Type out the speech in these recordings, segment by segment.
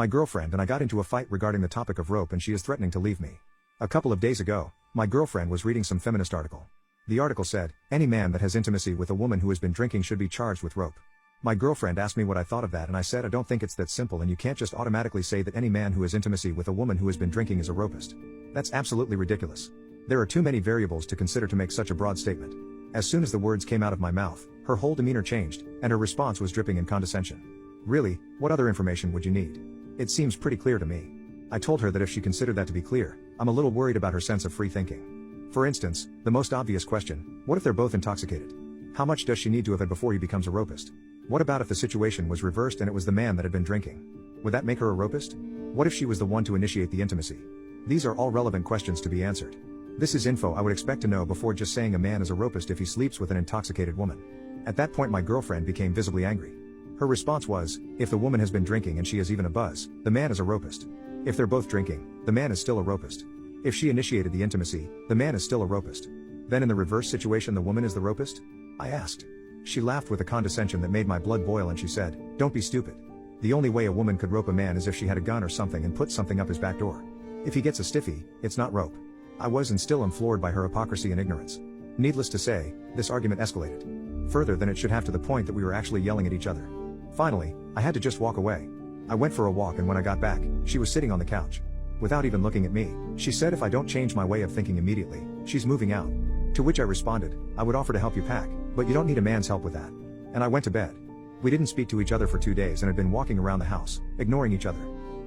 My girlfriend and I got into a fight regarding the topic of rope and she is threatening to leave me. A couple of days ago, my girlfriend was reading some feminist article. The article said, any man that has intimacy with a woman who has been drinking should be charged with rope. My girlfriend asked me what I thought of that and I said I don't think it's that simple and you can't just automatically say that any man who has intimacy with a woman who has been drinking is a rapist. That's absolutely ridiculous. There are too many variables to consider to make such a broad statement. As soon as the words came out of my mouth, her whole demeanor changed, and her response was dripping in condescension. Really, what other information would you need? It seems pretty clear to me. I told her that if she considered that to be clear, I'm a little worried about her sense of free thinking. For instance, the most obvious question, what if they're both intoxicated? How much does she need to have had before he becomes a rapist? What about if the situation was reversed and it was the man that had been drinking? Would that make her a rapist? What if she was the one to initiate the intimacy? These are all relevant questions to be answered. This is info I would expect to know before just saying a man is a rapist if he sleeps with an intoxicated woman. At that point my girlfriend became visibly angry. Her response was, if the woman has been drinking and she has even a buzz, the man is a rapist. If they're both drinking, the man is still a rapist. If she initiated the intimacy, the man is still a rapist. Then in the reverse situation the woman is the rapist? I asked. She laughed with a condescension that made my blood boil and she said, don't be stupid. The only way a woman could rope a man is if she had a gun or something and put something up his back door. If he gets a stiffy, it's not rope. I was and still am floored by her hypocrisy and ignorance. Needless to say, this argument escalated. Further than it should have to the point that we were actually yelling at each other. Finally, I had to just walk away. I went for a walk and when I got back, she was sitting on the couch. Without even looking at me, she said if I don't change my way of thinking immediately, she's moving out. To which I responded, I would offer to help you pack, but you don't need a man's help with that. And I went to bed. We didn't speak to each other for 2 days and had been walking around the house, ignoring each other.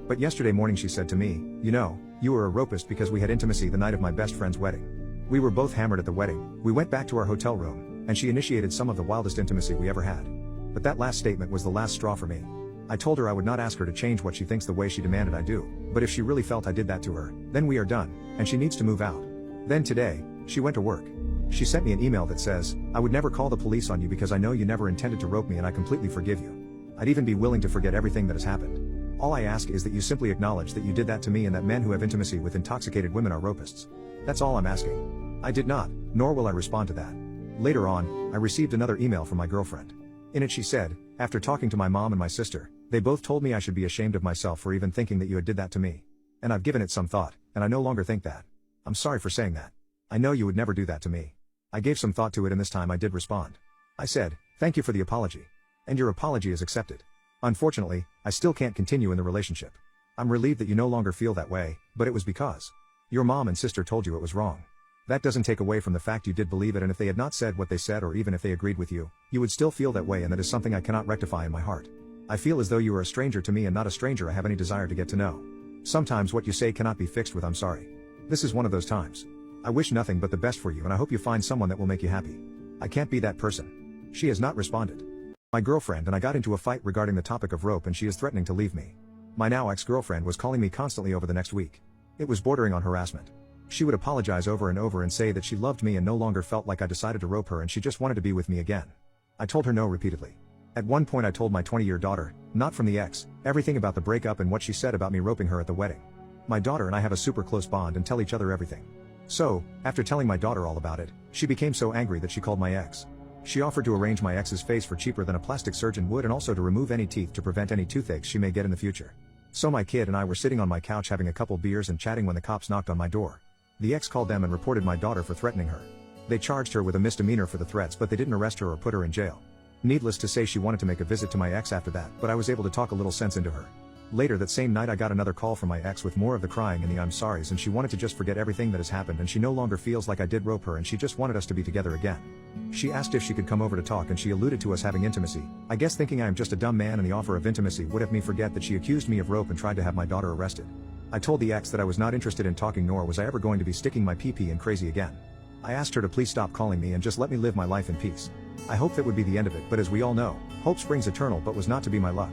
But yesterday morning she said to me, you know, you were a rapist because we had intimacy the night of my best friend's wedding. We were both hammered at the wedding, we went back to our hotel room, and she initiated some of the wildest intimacy we ever had. But that last statement was the last straw for me. I told her I would not ask her to change what she thinks the way she demanded I do, but if she really felt I did that to her, then we are done, and she needs to move out. Then today, she went to work. She sent me an email that says, I would never call the police on you because I know you never intended to rope me and I completely forgive you. I'd even be willing to forget everything that has happened. All I ask is that you simply acknowledge that you did that to me and that men who have intimacy with intoxicated women are rapists. That's all I'm asking. I did not, nor will I respond to that. Later on, I received another email from my girlfriend. In it she said, after talking to my mom and my sister, they both told me I should be ashamed of myself for even thinking that you had did that to me. And I've given it some thought, and I no longer think that. I'm sorry for saying that. I know you would never do that to me. I gave some thought to it and this time I did respond. I said, thank you for the apology. And your apology is accepted. Unfortunately, I still can't continue in the relationship. I'm relieved that you no longer feel that way, but it was because your mom and sister told you it was wrong. That doesn't take away from the fact you did believe it, and if they had not said what they said or even if they agreed with you, you would still feel that way, and that is something I cannot rectify in my heart. I feel as though you are a stranger to me and not a stranger I have any desire to get to know. Sometimes what you say cannot be fixed with I'm sorry. This is one of those times. I wish nothing but the best for you and I hope you find someone that will make you happy. I can't be that person. She has not responded. My girlfriend and I got into a fight regarding the topic of rope and she is threatening to leave me. My now ex-girlfriend was calling me constantly over the next week. It was bordering on harassment. She would apologize over and over and say that she loved me and no longer felt like I decided to rope her and she just wanted to be with me again. I told her no repeatedly. At one point I told my 20-year daughter, not from the ex, everything about the breakup and what she said about me roping her at the wedding. My daughter and I have a super close bond and tell each other everything. So, after telling my daughter all about it, she became so angry that she called my ex. She offered to arrange my ex's face for cheaper than a plastic surgeon would and also to remove any teeth to prevent any toothaches she may get in the future. So my kid and I were sitting on my couch having a couple beers and chatting when the cops knocked on my door. The ex called them and reported my daughter for threatening her. They charged her with a misdemeanor for the threats, but they didn't arrest her or put her in jail. Needless to say, she wanted to make a visit to my ex after that, but I was able to talk a little sense into her. Later that same night I got another call from my ex with more of the crying and the I'm sorries, and she wanted to just forget everything that has happened and she no longer feels like I did rope her and she just wanted us to be together again. She asked if she could come over to talk and she alluded to us having intimacy, I guess thinking I am just a dumb man and the offer of intimacy would have me forget that she accused me of rope and tried to have my daughter arrested. I told the ex that I was not interested in talking, nor was I ever going to be sticking my pee-pee in crazy again. I asked her to please stop calling me and just let me live my life in peace. I hoped that would be the end of it, but as we all know, hope springs eternal, but was not to be my luck.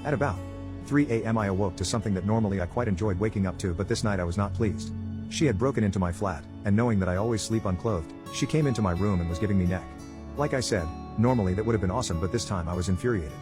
At about 3 a.m. I awoke to something that normally I quite enjoyed waking up to, but this night I was not pleased. She had broken into my flat, and knowing that I always sleep unclothed, she came into my room and was giving me neck. Like I said, normally that would have been awesome, but this time I was infuriated.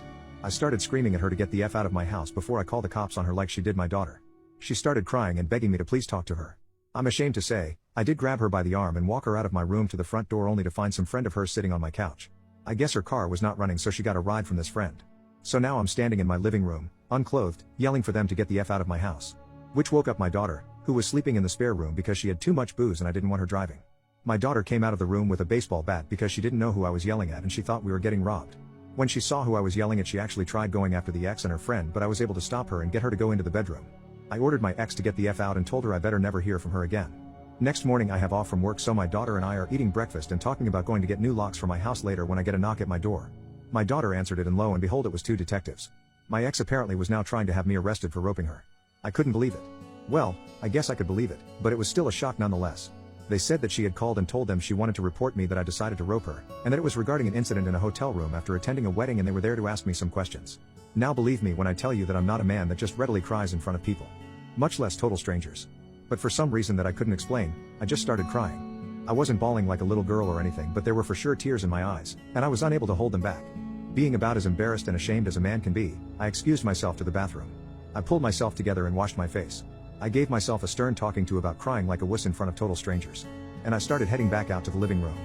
I started screaming at her to get the F out of my house before I called the cops on her like she did my daughter. She started crying and begging me to please talk to her. I'm ashamed to say, I did grab her by the arm and walk her out of my room to the front door only to find some friend of hers sitting on my couch. I guess her car was not running, so she got a ride from this friend. So now I'm standing in my living room, unclothed, yelling for them to get the F out of my house. Which woke up my daughter, who was sleeping in the spare room because she had too much booze and I didn't want her driving. My daughter came out of the room with a baseball bat because she didn't know who I was yelling at and she thought we were getting robbed. When she saw who I was yelling at, she actually tried going after the ex and her friend, but I was able to stop her and get her to go into the bedroom. I ordered my ex to get the F out and told her I better never hear from her again. Next morning I have off from work, so my daughter and I are eating breakfast and talking about going to get new locks for my house later when I get a knock at my door. My daughter answered it and lo and behold it was two detectives. My ex apparently was now trying to have me arrested for roping her. I couldn't believe it. Well, I guess I could believe it, but it was still a shock nonetheless. They said that she had called and told them she wanted to report me, that I decided to rope her, and that it was regarding an incident in a hotel room after attending a wedding and they were there to ask me some questions. Now believe me when I tell you that I'm not a man that just readily cries in front of people. Much less total strangers. But for some reason that I couldn't explain, I just started crying. I wasn't bawling like a little girl or anything, but there were for sure tears in my eyes, and I was unable to hold them back. Being about as embarrassed and ashamed as a man can be, I excused myself to the bathroom. I pulled myself together and washed my face. I gave myself a stern talking to about crying like a wuss in front of total strangers. And I started heading back out to the living room.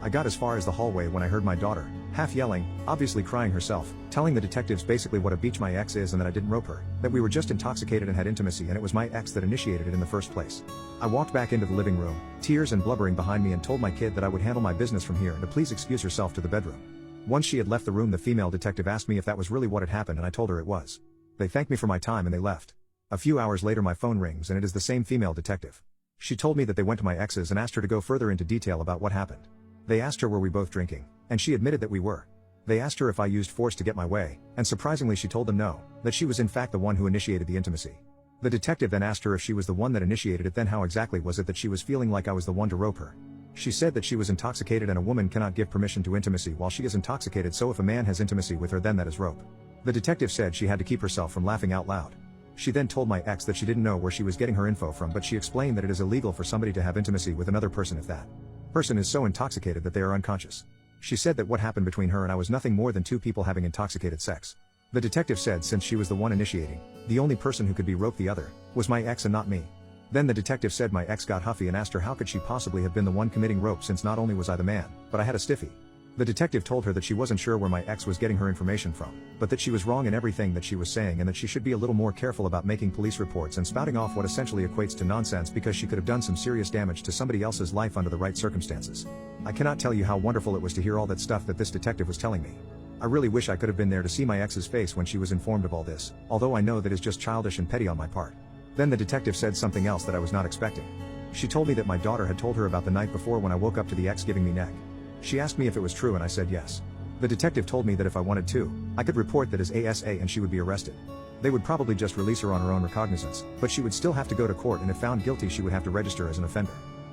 I got as far as the hallway when I heard my daughter, half yelling, obviously crying herself, telling the detectives basically what a beach my ex is and that I didn't rope her, that we were just intoxicated and had intimacy and it was my ex that initiated it in the first place. I walked back into the living room, tears and blubbering behind me, and told my kid that I would handle my business from here and to please excuse herself to the bedroom. Once she had left the room, the female detective asked me if that was really what had happened and I told her it was. They thanked me for my time and they left. A few hours later my phone rings and it is the same female detective. She told me that they went to my ex's and asked her to go further into detail about what happened. They asked her were we both drinking, and she admitted that we were. They asked her if I used force to get my way, and surprisingly she told them no, that she was in fact the one who initiated the intimacy. The detective then asked her if she was the one that initiated it, then how exactly was it that she was feeling like I was the one to rope her. She said that she was intoxicated and a woman cannot give permission to intimacy while she is intoxicated, so if a man has intimacy with her then that is rope. The detective said she had to keep herself from laughing out loud. She then told my ex that she didn't know where she was getting her info from, but she explained that it is illegal for somebody to have intimacy with another person if that person is so intoxicated that they are unconscious. She said that what happened between her and I was nothing more than two people having intoxicated sex. The detective said since she was the one initiating, the only person who could be roped, the other, was my ex and not me. Then the detective said my ex got huffy and asked her how could she possibly have been the one committing rope since not only was I the man, but I had a stiffy. The detective told her that she wasn't sure where my ex was getting her information from, but that she was wrong in everything that she was saying and that she should be a little more careful about making police reports and spouting off what essentially equates to nonsense because she could have done some serious damage to somebody else's life under the right circumstances. I cannot tell you how wonderful it was to hear all that stuff that this detective was telling me. I really wish I could have been there to see my ex's face when she was informed of all this, although I know that is just childish and petty on my part. Then the detective said something else that I was not expecting. She told me that my daughter had told her about the night before when I woke up to the ex giving me neck. She asked me if it was true and I said yes. The detective told me that if I wanted to, I could report that as ASA and she would be arrested. They would probably just release her on her own recognizance, but she would still have to go to court and if found guilty she would have to register as an offender.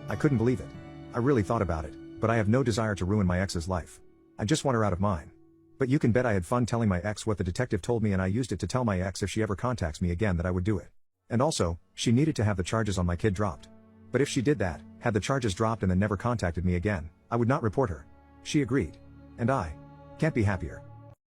I couldn't believe it. I really thought about it, but I have no desire to ruin my ex's life. I just want her out of mine. But you can bet I had fun telling my ex what the detective told me, and I used it to tell my ex if she ever contacts me again that I would do it. And also, she needed to have the charges on my kid dropped. But if she did that, had the charges dropped and then never contacted me again, I would not report her. She agreed. And I can't be happier.